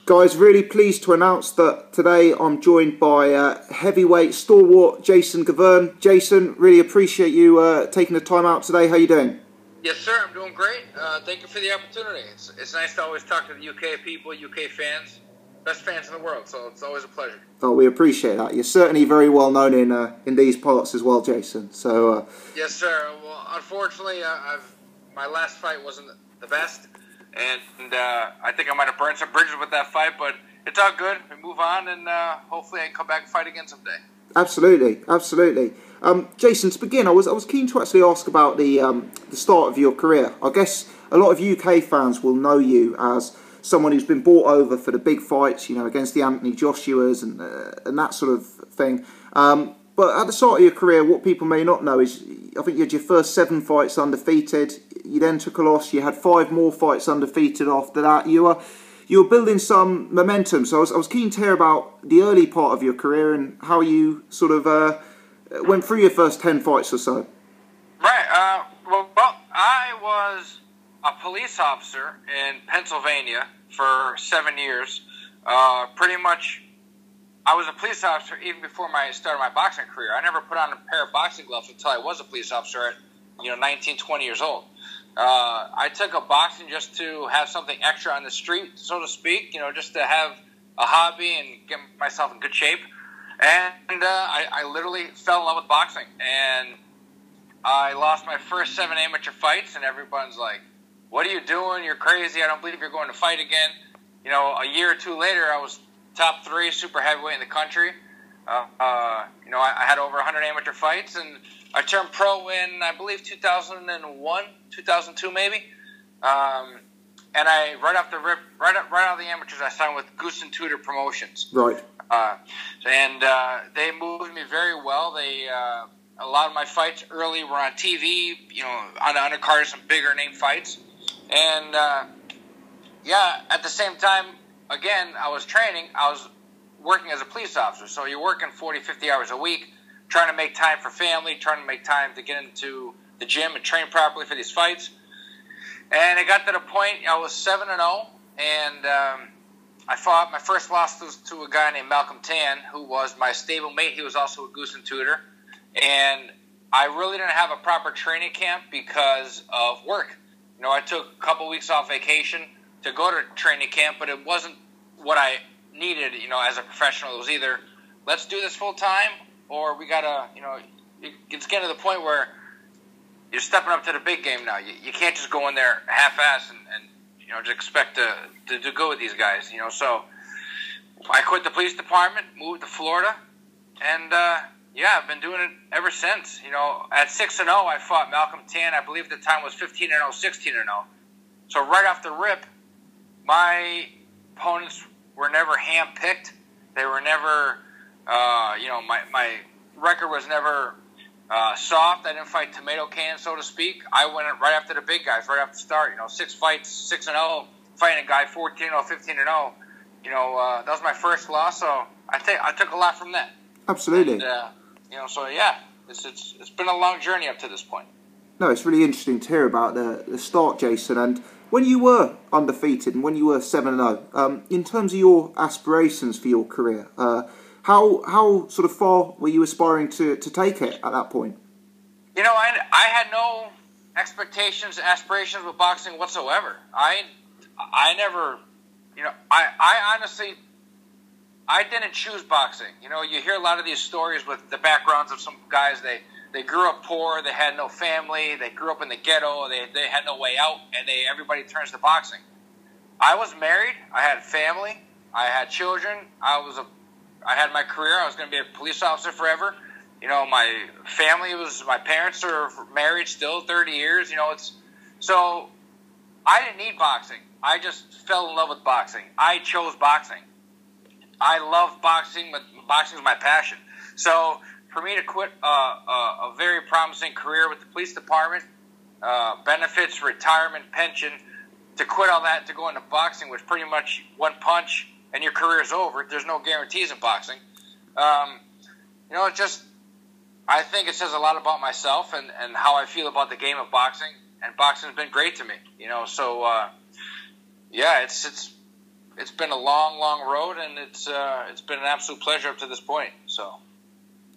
Guys, really pleased to announce that today I'm joined by heavyweight stalwart Jason Gavern. Jason, really appreciate you taking the time out today. How you doing? Yes, sir. I'm doing great. Thank you for the opportunity. It's nice to always talk to the UK people, UK fans, best fans in the world. So it's always a pleasure. Oh, we appreciate that. You're certainly very well known in these parts as well, Jason. So yes, sir. Well, unfortunately, my last fight wasn't the best. And I think I might have burned some bridges with that fight, but it's all good. We move on, and hopefully I can come back and fight again someday. Absolutely, absolutely. Jason, to begin, I was keen to actually ask about the start of your career. I guess a lot of UK fans will know you as someone who's been brought over for the big fights, you know, against the Anthony Joshuas and that sort of thing. But at the start of your career, what people may not know is, I think you had your first 7 fights undefeated. You then took a loss. You had 5 more fights undefeated after that. You were building some momentum. So I was keen to hear about the early part of your career and how you sort of went through your first 10 fights or so. Right. Well, I was a police officer in Pennsylvania for 7 years. Pretty much, I was a police officer even before I started my boxing career. I never put on a pair of boxing gloves until I was a police officer at 19, 20 years old. I took up boxing just to have something extra on the street, so to speak, just to have a hobby and get myself in good shape. And I literally fell in love with boxing. And I lost my first 7 amateur fights, and everyone's like, "What are you doing? You're crazy. I don't believe you're going to fight again." A year or 2 later, I was top 3 super heavyweight in the country. I had over 100 amateur fights, and I turned pro in, I believe, 2001, 2002 maybe. And I right out of the amateurs, I signed with Goose and Tudor Promotions. Right. And they moved me very well. They a lot of my fights early were on TV, on the undercard of some bigger name fights. And at the same time, again, I was training. I was working as a police officer, so you're working 40, 50 hours a week, trying to make time for family, trying to make time to get into the gym and train properly for these fights. And it got to the point I was 7-0, and I fought. My first loss was to a guy named Malcolm Tan, who was my stablemate. He was also a Goose and Tudor, and I really didn't have a proper training camp because of work. I took a couple weeks off vacation to go to training camp, but it wasn't what I needed, as a professional. It was either let's do this full time, or we gotta, it's getting to the point where you're stepping up to the big game now. You can't just go in there half-ass and just expect to do good with these guys, So I quit the police department, moved to Florida, and I've been doing it ever since. At 6-0, I fought Malcolm Tan. I believe the time was 15-0, 16-0. So right off the rip, my opponents were never hand-picked. They were never, my record was never soft. I didn't fight tomato cans, so to speak. I went right after the big guys, right after the start. 6 fights, 6-0, fighting a guy 14-0, 15-0. That was my first loss, so I took a lot from that. Absolutely. And, it's been a long journey up to this point. No, it's really interesting to hear about the start, Jason. And when you were undefeated and when you were 7-0, in terms of your aspirations for your career, how sort of far were you aspiring to take it at that point? I had no expectations, aspirations with boxing whatsoever. I never, I honestly, I didn't choose boxing. You hear a lot of these stories with the backgrounds of some guys. They grew up poor. They had no family. They grew up in the ghetto. They had no way out, and everybody turns to boxing. I was married. I had family. I had children. I had my career. I was going to be a police officer forever. My family my parents are married still, 30 years. So I didn't need boxing. I just fell in love with boxing. I chose boxing. I love boxing, but boxing is my passion. So for me to quit a very promising career with the police department, benefits, retirement, pension, to quit all that to go into boxing, which pretty much one punch and your career is over. There's no guarantees in boxing. I think it says a lot about myself and how I feel about the game of boxing. And boxing has been great to me, So, it's it's been a long, long road, and it's been an absolute pleasure up to this point. So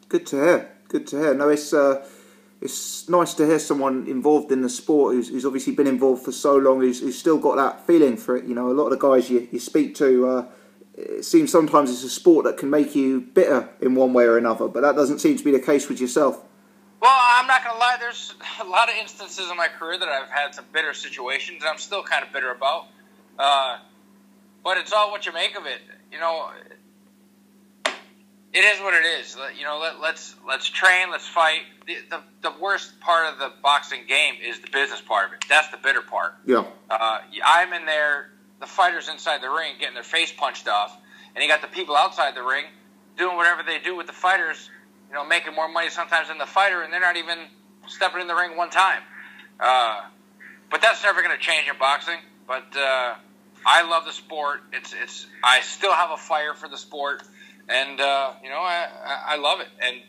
good to hear. Good to hear. No, it's nice to hear someone involved in the sport who's obviously been involved for so long, who's still got that feeling for it. You know, a lot of the guys you speak to, it seems sometimes it's a sport that can make you bitter in one way or another, but that doesn't seem to be the case with yourself. Well, I'm not going to lie, there's a lot of instances in my career that I've had some bitter situations I'm still kind of bitter about. But it's all what you make of it. You know, it is what it is. You know, let's train, let's fight. The worst part of the boxing game is the business part of it. That's the bitter part. Yeah. I'm in there, the fighters inside the ring getting their face punched off, and you got the people outside the ring doing whatever they do with the fighters, you know, making more money sometimes than the fighter, and they're not even stepping in the ring one time. But that's never going to change in boxing. But I love the sport. I still have a fire for the sport, and you know, I love it. And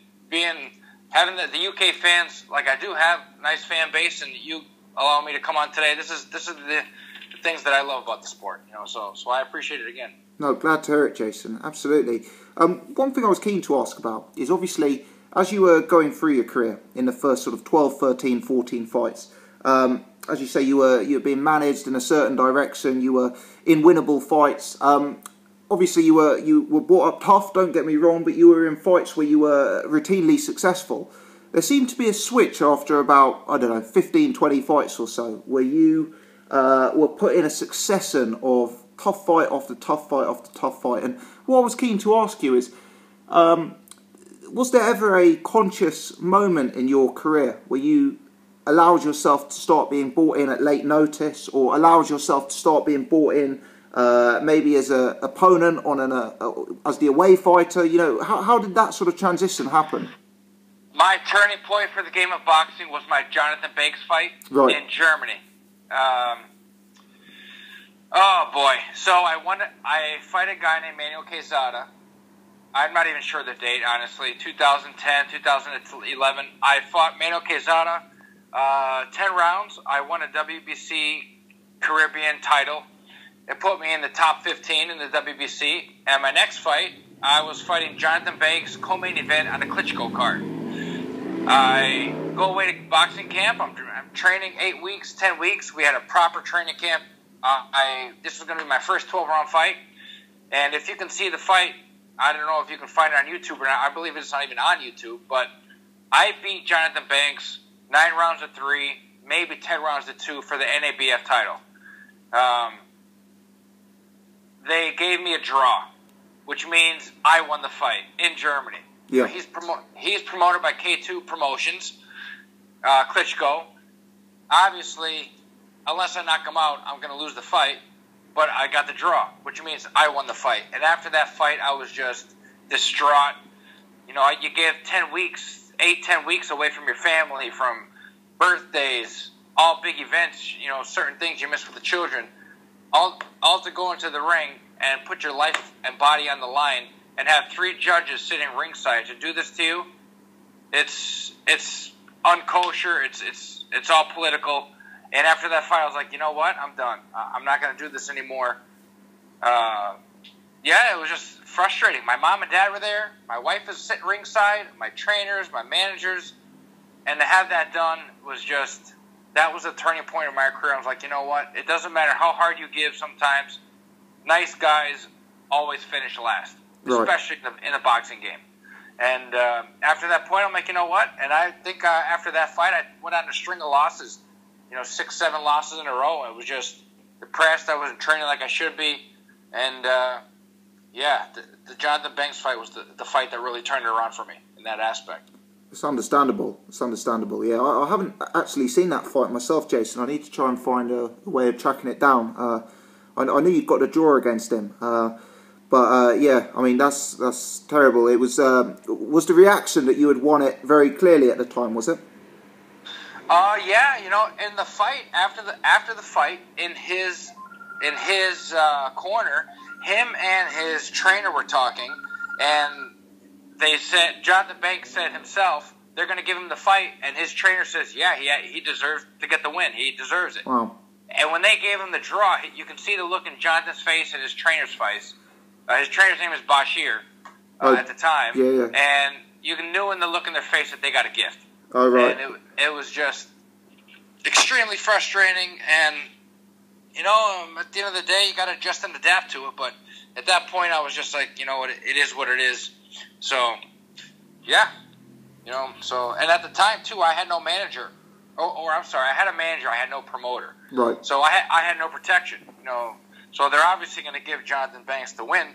having the UK fans, like I do have a nice fan base, and you allow me to come on today. This is the things that I love about the sport. You know, so I appreciate it again. No, glad to hear it, Jason. Absolutely. One thing I was keen to ask about is obviously, as you were going through your career in the first sort of 12, 13, 14 fights, as you say, you were being managed in a certain direction, you were in winnable fights. Obviously, you were brought up tough, don't get me wrong, but you were in fights where you were routinely successful. There seemed to be a switch after about, 15, 20 fights or so, where you were put in a succession of tough fight after tough fight after tough fight. And what I was keen to ask you is, was there ever a conscious moment in your career where you allowed yourself to start being brought in at late notice, or allowed yourself to start being brought in maybe as an opponent as the away fighter? You know, how did that sort of transition happen? My turning point for the game of boxing was my Jonathan Banks fight in Germany. Oh boy! So I fight a guy named Manuel Quezada. I'm not even sure the date, honestly. 2010, 2011. I fought Manuel Quezada 10 rounds. I won a WBC Caribbean title. It put me in the top 15 in the WBC. And my next fight, I was fighting Jonathan Banks, co-main event on the Klitschko card. I go away to boxing camp. I'm training 8 weeks, 10 weeks. We had a proper training camp. This was going to be my first 12-round fight. And if you can see the fight, I don't know if you can find it on YouTube or not. I believe it's not even on YouTube. But I beat Jonathan Banks 9 rounds to 3, maybe 10 rounds to 2 for the NABF title. They gave me a draw, which means I won the fight in Germany. Yeah. He's promoted by K2 Promotions, Klitschko. Obviously, unless I knock him out, I'm going to lose the fight. But I got the draw, which means I won the fight. And after that fight, I was just distraught. You know, you give 10 weeks, 10 weeks away from your family, from birthdays, all big events, you know, certain things you miss with the children. All to go into the ring and put your life and body on the line and have 3 judges sitting ringside to do this to you. It's unkosher. It's all political. And after that fight, I was like, you know what? I'm done. I'm not going to do this anymore. Yeah, it was just frustrating. My mom and dad were there. My wife is sitting ringside. My trainers, my managers. And to have that done was just, that was a turning point in my career. I was like, you know what? It doesn't matter how hard you give sometimes. Nice guys always finish last, especially in the boxing game. And after that point, I'm like, you know what? And I think after that fight, I went on a string of losses. You know, 6, 7 losses in a row. I was just depressed. I wasn't training like I should be. And, yeah, the Jonathan Banks fight was the fight that really turned it around for me in that aspect. It's understandable. It's understandable, yeah. I haven't actually seen that fight myself, Jason. I need to try and find a way of tracking it down. I knew you'd got a draw against him. But, yeah, I mean, that's terrible. It was the reaction that you had won it very clearly at the time, was it? Yeah, you know, in the fight, after the fight, in his corner, him and his trainer were talking, and they said, Jonathan Banks said himself, they're going to give him the fight, and his trainer says, yeah, he deserves to get the win. He deserves it. Wow. And when they gave him the draw, you can see the look in Jonathan's face and his trainer's face. His trainer's name is Bashir at the time. Yeah. And you knew in the look in their face that they got a gift. Oh, right. And it was just extremely frustrating. And, you know, at the end of the day, you got to adjust and adapt to it. But at that point, I was just like, you know, it is what it is. So, yeah. You know, so, and at the time, too, I had no manager. Or I'm sorry, I had a manager, I had no promoter. Right. So I had no protection, you know. So they're obviously going to give Jonathan Banks the win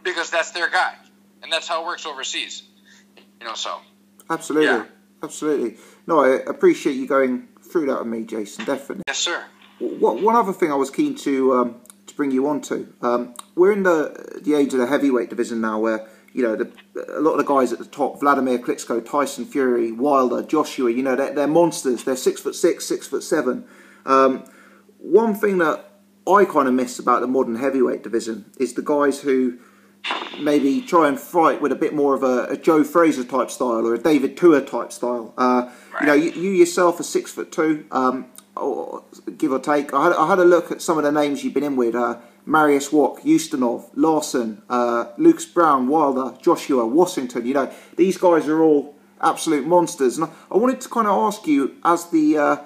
because that's their guy. And that's how it works overseas. You know, so. Absolutely. Yeah. Absolutely. No, I appreciate you going through that with me, Jason, definitely. Yes, sir. One other thing I was keen to bring you on to. We're in the age of the heavyweight division now where, you know, a lot of the guys at the top, Vladimir Klitschko, Tyson Fury, Wilder, Joshua, you know, they're monsters. They're 6'6", 6'7". One thing that I kind of miss about the modern heavyweight division is the guys who maybe try and fight with a bit more of a Joe Frazier type style or a David Tua type style. Right. You know, you yourself are 6'2", or give or take. I had a look at some of the names you've been in with. Marius Wack, Ustinov, Larson, Lucas Brown, Wilder, Joshua, Washington. You know, these guys are all absolute monsters. And I wanted to kind of ask you, as the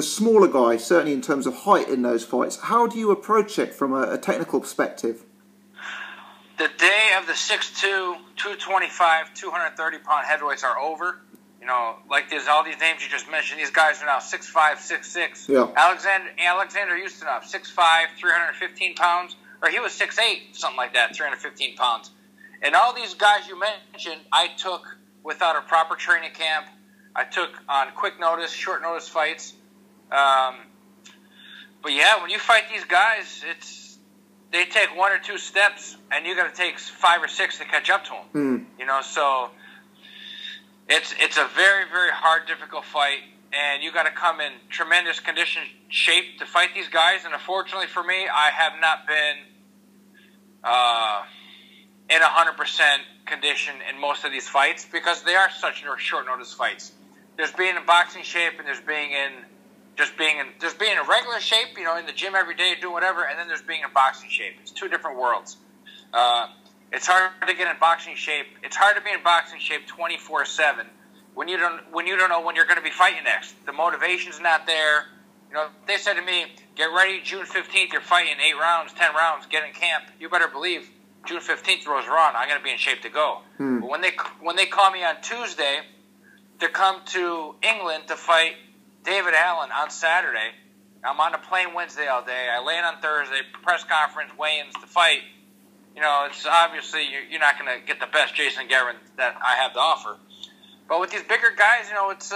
smaller guy, certainly in terms of height in those fights, how do you approach it from a technical perspective? The day of the 6'2", 225, 230-pound heavyweights are over. You know, like all these names you just mentioned, these guys are now 6'5", 6'6". Yeah. Alexander Ustinov, 6'5", 315 pounds, or he was 6'8", something like that, 315 pounds. And all these guys you mentioned, I took without a proper training camp. I took on quick notice, short notice fights. But yeah, when you fight these guys, they take one or two steps, and you got to take 5 or 6 to catch up to them. You know, so. It's a very, very hard, difficult fight, and you got to come in tremendous condition shape to fight these guys. And unfortunately for me, I have not been in 100% condition in most of these fights because they are such short notice fights. There's being in boxing shape, and there's being in regular shape, you know, in the gym every day doing whatever, and then there's being in boxing shape. It's two different worlds. It's hard to get in boxing shape. It's hard to be in boxing shape 24/7 when you don't know when you're going to be fighting next. The motivation's not there. You know, they said to me, "Get ready, June 15th. You're fighting 8 rounds, 10 rounds. Get in camp." You better believe June 15th rolls around. I'm going to be in shape to go. But when they call me on Tuesday to come to England to fight David Allen on Saturday, I'm on a plane Wednesday all day. I land on Thursday, press conference, weigh-ins to fight. You know, it's obviously you're not going to get the best Jason Gavern that I have to offer. But with these bigger guys, you know, it's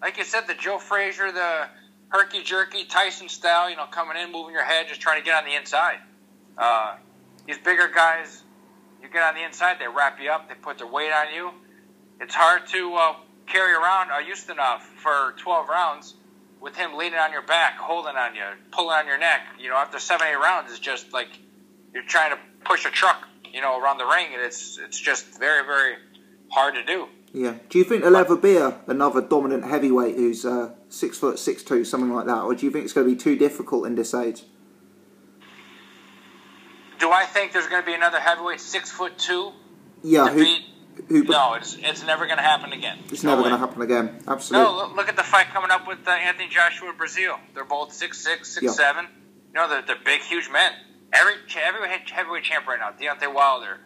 like you said, the Joe Frazier, the herky-jerky Tyson style, you know, coming in, moving your head, just trying to get on the inside. These bigger guys, you get on the inside, they wrap you up, they put their weight on you. It's hard to carry around Ustinov for 12 rounds with him leaning on your back, holding on you, pulling on your neck. You know, after 7-8 rounds, it's just like you're trying to push a truck, you know, around the ring, and it's just very, very hard to do. Yeah. Do you think there'll ever be another dominant heavyweight who's 6'6", something like that, or do you think it's going to be too difficult in this age? Do I think there's going to be another heavyweight 6'2"? Yeah. No, it's never going to happen again. It's never going to happen again. Absolutely. No, look at the fight coming up with Anthony Joshua in Brazil. They're both 6'6", 6'7". You know, they're big, huge men. Every heavyweight champ right now, Deontay Wilder,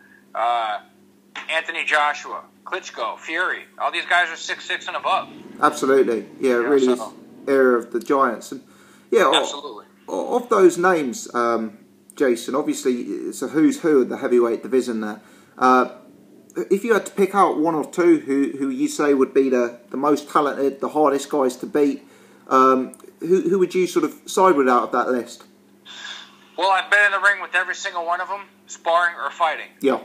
Anthony Joshua, Klitschko, Fury, all these guys are 6'6" and above. Absolutely. Yeah, it really is era of the giants. And yeah, absolutely. Of those names, Jason, obviously it's a who's who of the heavyweight division there. If you had to pick out one or two who you say would be the most talented, the hardest guys to beat, who would you sort of side with out of that list? Well, I've been in the ring with every single one of them, sparring or fighting. Yeah.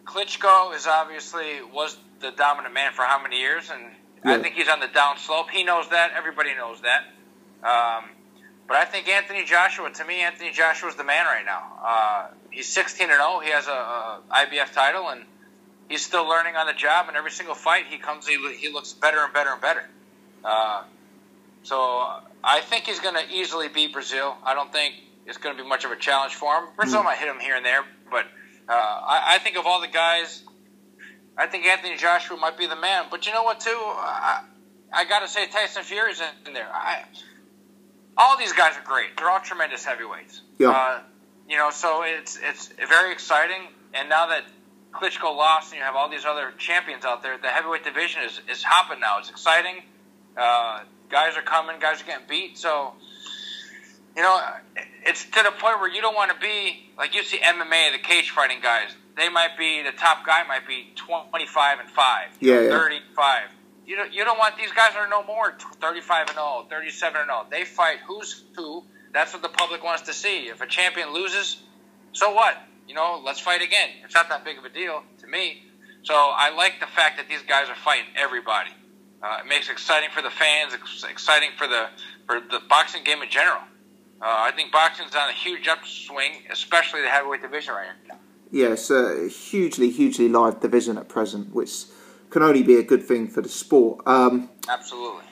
Klitschko was the dominant man for how many years, and I think he's on the down slope. He knows that. Everybody knows that. But I think Anthony Joshua is the man right now. He's 16-0. He has a IBF title, and he's still learning on the job. And every single fight he comes, he looks better and better and better. So I think he's going to easily beat Brazil. I don't think it's going to be much of a challenge for him. Brazil might hit him here and there, but I think of all the guys, I think Anthony Joshua might be the man. But you know what, too? I got to say Tyson Fury's in there. All these guys are great. They're all tremendous heavyweights. Yeah. So it's very exciting. And now that Klitschko lost and you have all these other champions out there, the heavyweight division is hopping now. It's exciting. Guys are coming. Guys are getting beat. So, it's to the point where you don't want to be, like you see MMA, the cage fighting guys. They might be, the top guy might be 25-5, 30-5. You don't want these guys that are no more 35-0, 37-0. They fight who's who. That's what the public wants to see. If a champion loses, so what? Let's fight again. It's not that big of a deal to me. So I like the fact that these guys are fighting everybody. It makes it exciting for the fans. It's exciting for the boxing game in general. I think boxing's on a huge upswing, especially the heavyweight division right now. Yeah, it's a hugely, hugely live division at present, which can only be a good thing for the sport. Absolutely.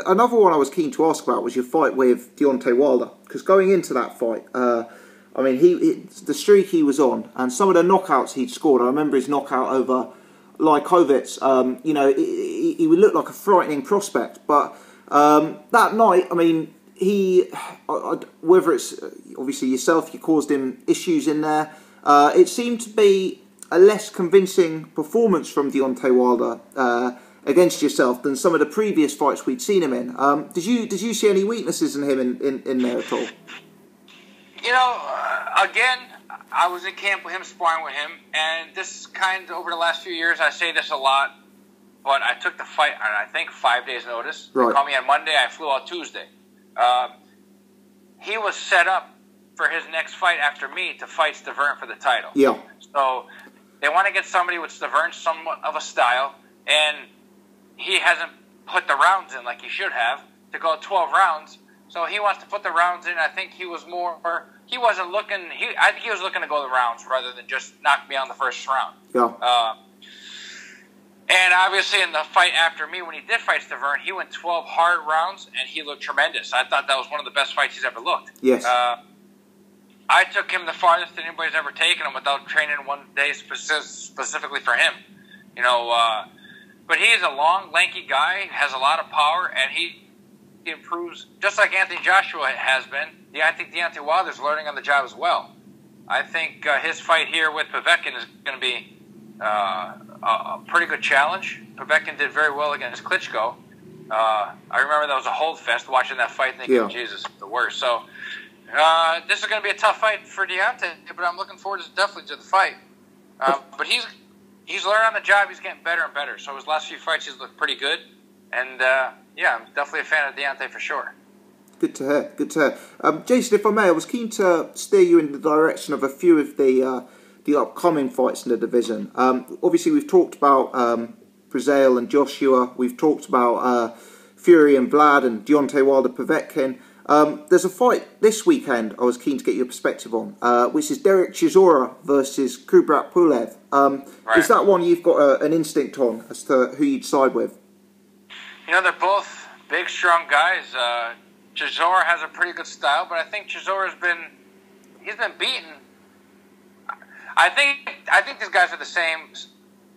Another one I was keen to ask about was your fight with Deontay Wilder, because going into that fight, the streak he was on, and some of the knockouts he'd scored. I remember his knockout over Lykovitz. He would look like a frightening prospect, but that night, whether it's obviously yourself, you caused him issues in there. It seemed to be a less convincing performance from Deontay Wilder against yourself than some of the previous fights we'd seen him in. Did you see any weaknesses in him in there at all? Again, I was in camp with him, sparring with him, and this kind of, over the last few years, I say this a lot, but I took the fight on, I think, 5 days' notice. Right. They called me on Monday, I flew out Tuesday. He was set up for his next fight after me to fight Gavern for the title. Yeah. So they want to get somebody with Gavern, somewhat of a style, and he hasn't put the rounds in like he should have to go 12 rounds. So he wants to put the rounds in. I think he was he wasn't looking, I think he was looking to go the rounds rather than just knock me on the first round. Yeah. And obviously in the fight after me, when he did fight Gavern, he went 12 hard rounds and he looked tremendous. I thought that was one of the best fights he's ever looked. Yes. I took him the farthest that anybody's ever taken him without training one day specifically for him. But he's a long, lanky guy, has a lot of power, and he improves, just like Anthony Joshua has been. I think Deontay Wilder's learning on the job as well. I think his fight here with Povetkin is going to be a pretty good challenge. Povetkin did very well against Klitschko. I remember that was a hold fest watching that fight, thinking, Jesus, the worst. So this is going to be a tough fight for Deontay, but I'm looking forward definitely to the fight. But he's learning on the job. He's getting better and better. So his last few fights, he's looked pretty good. And, I'm definitely a fan of Deontay for sure. Good to hear. Good to hear. Jason, if I may, I was keen to steer you in the direction of a few of the upcoming fights in the division. Obviously, we've talked about Brazil and Joshua. We've talked about Fury and Vlad and Deontay Wilder, Povetkin. There's a fight this weekend I was keen to get your perspective on, which is Derek Chisora versus Kubrat Pulev. Right. Is that one you've got an instinct on as to who you'd side with? They're both big, strong guys. Chisora has a pretty good style, but I think Chisora's been beaten. I think these guys are the same,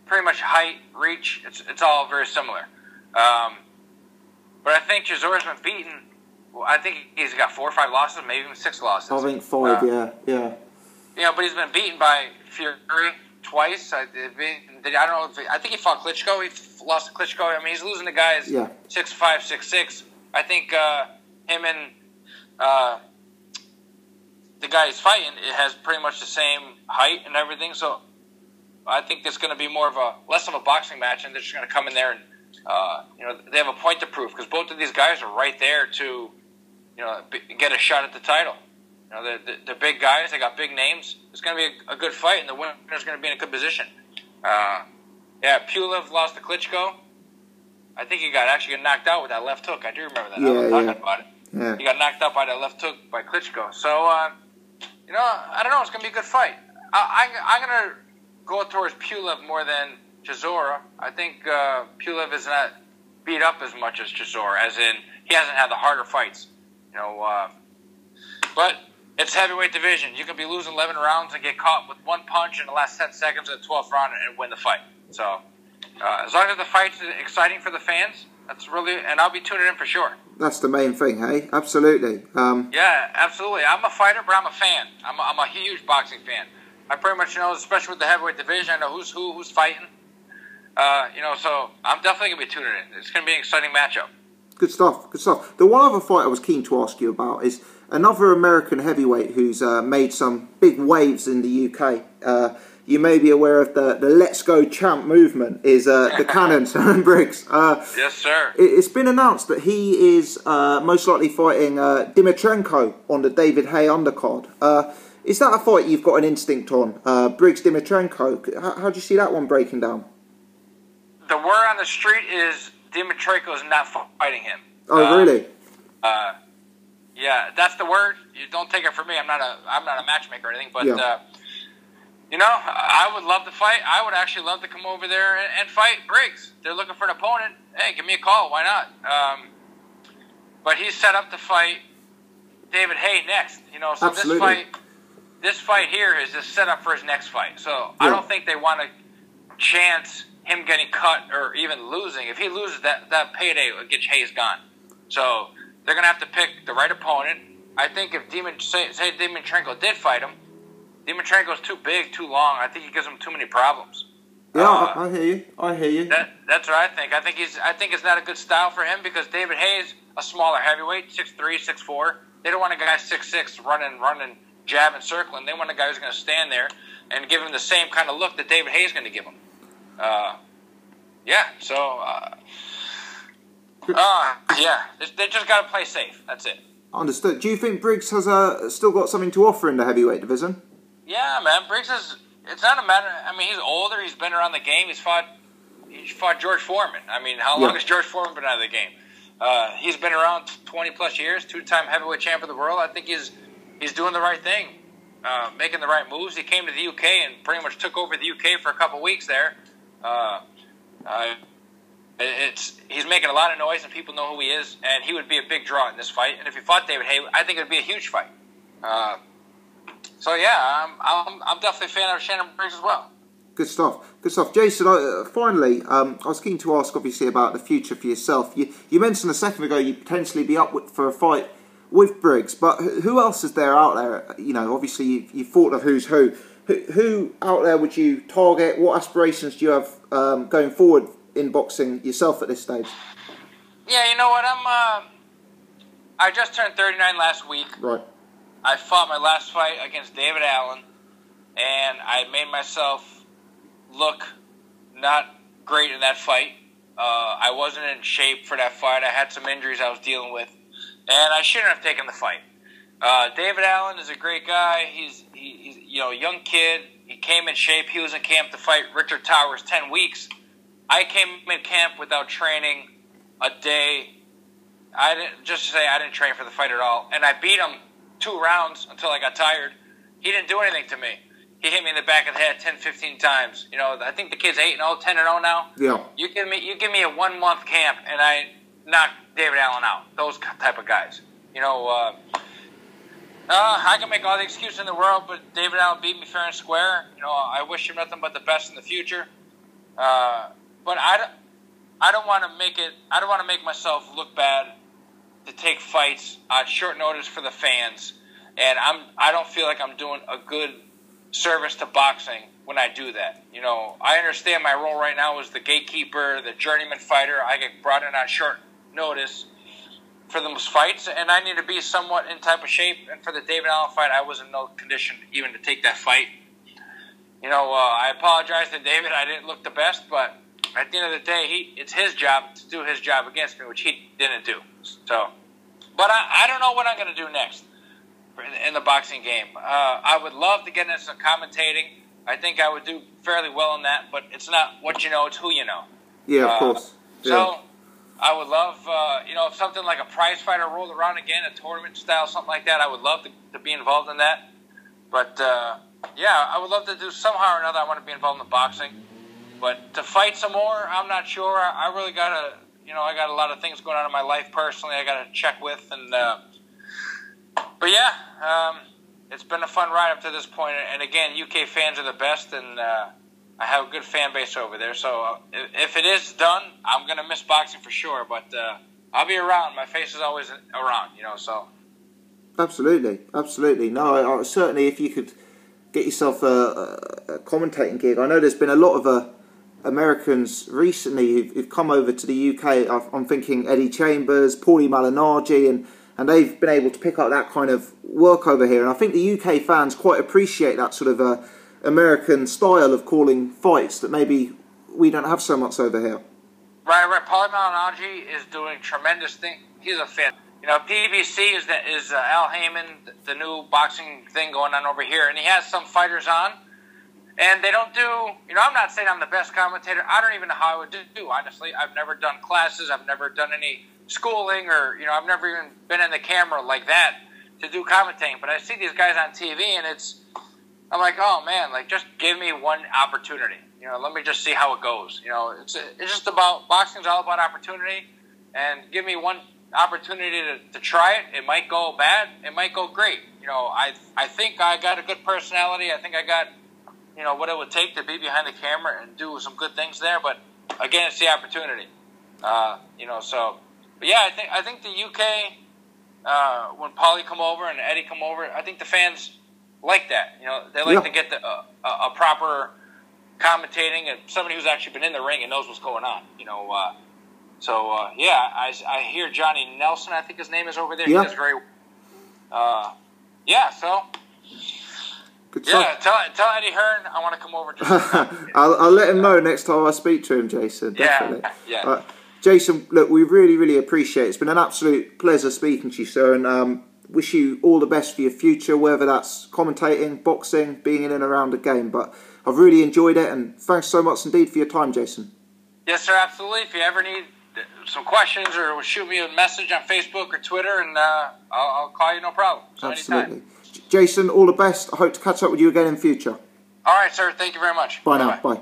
pretty much height, reach. It's all very similar. But I think Chisora's been beaten. Well, I think he's got 4 or 5 losses, maybe even 6 losses. I think 5, yeah. But he's been beaten by Fury twice. I don't know. I think he fought Klitschko. He lost to Klitschko. He's losing to guys 6'5", 6'6". I think him and the guy he's fighting, it has pretty much the same height and everything. So I think it's going to be less of a boxing match, and they're just going to come in there and they have a point to prove, because both of these guys are right there to get a shot at the title. They're big guys. They got big names. It's going to be a good fight, and the winner's going to be in a good position. Pulev lost to Klitschko. I think he actually got knocked out with that left hook. I do remember that. I was talking about it. Yeah. He got knocked out by that left hook by Klitschko. So, I don't know. It's going to be a good fight. I'm going to go towards Pulev more than Chisora. I think Pulev is not beat up as much as Chisora, as in he hasn't had the harder fights. You know, but it's heavyweight division. You can be losing 11 rounds and get caught with one punch in the last 10 seconds of the 12th round and win the fight. So as long as the fight's exciting for the fans, that's really, and I'll be tuning in for sure. That's the main thing, hey? Absolutely. Yeah, absolutely. I'm a fighter, but I'm a fan. I'm a huge boxing fan. I pretty much know, especially with the heavyweight division, I know who's fighting. You know, so I'm definitely going to be tuning in. It's going to be an exciting matchup. Good stuff, good stuff. The one other fight I was keen to ask you about is another American heavyweight who's made some big waves in the UK. You may be aware of the Let's Go Champ movement, is the Cannon, Briggs. Yes, sir. It's been announced that he is most likely fighting Dmitrichenko on the David Haye undercard. Is that a fight you've got an instinct on? Briggs-Dmitrichenko, how do you see that one breaking down? The word on the street is Dmitrichenko is not fighting him. Oh, really? Yeah, that's the word. You don't take it from me. I'm not a matchmaker or anything, but yeah. you know, I would love to fight. I would actually love to come over there and fight Briggs. They're looking for an opponent. Hey, give me a call. Why not? But he's set up to fight David Haye next. You know, so Absolutely. this fight here is just set up for his next fight. So yeah. I don't think they want to chance him getting cut or even losing. If he loses, that payday against Haye's gone. So they're going to have to pick the right opponent. I think if Dmitrichenko did fight him, Dmitrichenko's too big, too long. I think he gives him too many problems. Yeah, I hear you. I hear you. That's what I think. I think it's not a good style for him because David Haye's a smaller heavyweight, 6'3", 6'4". They don't want a guy 6'6", running, jabbing, circling. They want a guy who's going to stand there and give him the same kind of look that David Haye's going to give him. Yeah. So, yeah, they just got to play safe. That's it. Understood. Do you think Briggs has still got something to offer in the heavyweight division? Yeah, man. Briggs is. It's not a matter. I mean, he's older. He's been around the game. He fought George Foreman. I mean, how long has George Foreman been out of the game? He's been around 20+ years. 2-time heavyweight champ of the world. I think he's doing the right thing, making the right moves. He came to the UK and pretty much took over the UK for a couple weeks there. He's making a lot of noise and people know who he is, and he would be a big draw in this fight. And if he fought David Haye, I think it would be a huge fight. So yeah, I'm definitely a fan of Shannon Briggs as well. Good stuff. Good stuff. Jason, finally, I was keen to ask, obviously, about the future for yourself. You mentioned a second ago you'd potentially be up for a fight with Briggs, but who else is there out there? You know, obviously, you've thought of who's who. Who out there would you target? What aspirations do you have going forward in boxing yourself at this stage? Yeah, you know what? I just turned 39 last week. Right. I fought my last fight against David Allen, and I made myself look not great in that fight. I wasn't in shape for that fight. I had some injuries I was dealing with, and I shouldn't have taken the fight. David Allen is a great guy. He's you know, a young kid. He came in shape. He was in camp to fight Richard Towers 10 weeks. I came in camp without training a day. I didn't train for the fight at all, and I beat him 2 rounds until I got tired. He didn't do anything to me. He hit me in the back of the head 10, 15 times. You know, I think the kid's 8-0, 10-0 now. Yeah. You give me a 1-month camp, and I knock David Allen out. Those type of guys. You know, I can make all the excuses in the world, but David Allen beat me fair and square. You know, I wish him nothing but the best in the future. But I don't want to make it. I don't want to make myself look bad to take fights on short notice for the fans, and I don't feel like I'm doing a good service to boxing when I do that. You know, I understand my role right now is the gatekeeper, the journeyman fighter. I get brought in on short notice for those fights, and I need to be somewhat in type of shape. And for the David Allen fight, I was in no condition even to take that fight. You know, I apologize to David. I didn't look the best, but at the end of the day, it's his job to do his job against me, which he didn't do. So, but I don't know what I'm going to do next in the boxing game. I would love to get into some commentating. I think I would do fairly well in that, but it's not what you know, it's who you know. Yeah, of course. Yeah. So I would love, you know, if something like a prize fighter rolled around again, a tournament style, something like that, I would love to be involved in that. But, yeah, I would love to do somehow or another. I want to be involved in boxing. But to fight some more, I'm not sure. I really got to, You know, I got a lot of things going on in my life personally I got to check with. And but yeah, it's been a fun ride up to this point. And again, UK fans are the best, and I have a good fan base over there. So if it is done, I'm going to miss boxing for sure. But I'll be around. My face is always around, you know, so. Absolutely, absolutely. No, certainly if you could get yourself a commentating gig. I know there's been a lot of Americans recently who've come over to the UK. I'm thinking Eddie Chambers, Paulie Malignaggi, and they've been able to pick up that kind of work over here. And I think the UK fans quite appreciate that sort of American style of calling fights that maybe we don't have so much over here. Right. Paulie Malignaggi is doing tremendous things. He's a fan. You know, PBC is Al Heyman, the new boxing thing going on over here, and he has some fighters on, and they don't do. You know, I'm not saying I'm the best commentator. I don't even know how I would do. Honestly, I've never done classes. I've never done any schooling, or you know, I've never even been in the camera like that to do commentating. But I see these guys on TV, and I'm like, oh man, like just give me one opportunity. You know, let me just see how it goes. You know, it's just about boxing's all about opportunity, and give me one opportunity to try it. It might go bad. It might go great. You know, I think I got a good personality. I think I got, you know, what it would take to be behind the camera and do some good things there. But again, it's the opportunity. You know, so. But yeah, I think the UK, when Paulie come over and Eddie come over, I think the fans like that. You know, they like to get a proper commentating and somebody who's actually been in the ring and knows what's going on. You know. So, yeah, I hear Johnny Nelson, I think his name is over there. Yeah. He does very yeah, so. Good yeah, tell Eddie Hearn I want to come over. I'll let him know next time I speak to him, Jason. Definitely. Yeah. Jason, look, we really, really appreciate it. It's been an absolute pleasure speaking to you, sir, and wish you all the best for your future, whether that's commentating, boxing, being in and around the game. But I've really enjoyed it, and thanks so much indeed for your time, Jason. Yes, sir, absolutely. If you ever need some questions or shoot me a message on Facebook or Twitter, and I'll call you, no problem. So absolutely. Anytime. Jason, all the best. I hope to catch up with you again in future. All right, sir. Thank you very much. Bye now. Bye.